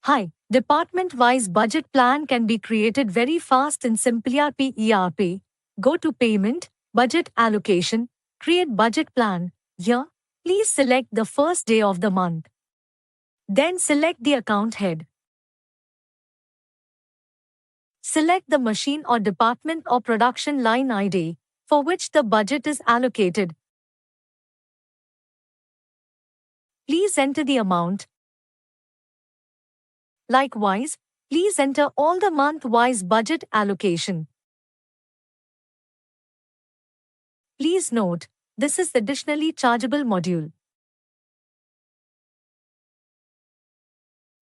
Hi, department-wise budget plan can be created very fast in simpliRP ERP. Go to Payment, Budget Allocation, Create Budget Plan. Here, please select the first day of the month. Then select the account head. Select the machine or department or production line ID for which the budget is allocated. Please enter the amount. Likewise, please enter all the month-wise budget allocation. Please note, this is the additionally chargeable module.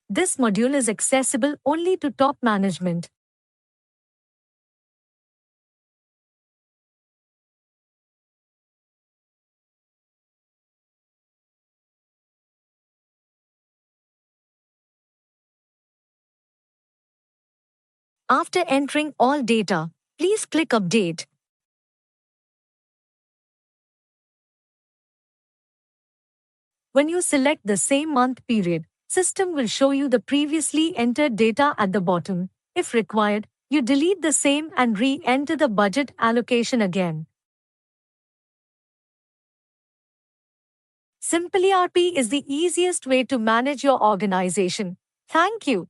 This module is accessible only to top management. After entering all data, please click Update. When you select the same month period, system will show you the previously entered data at the bottom. If required, you delete the same and re-enter the budget allocation again. simpliRP is the easiest way to manage your organization. Thank you.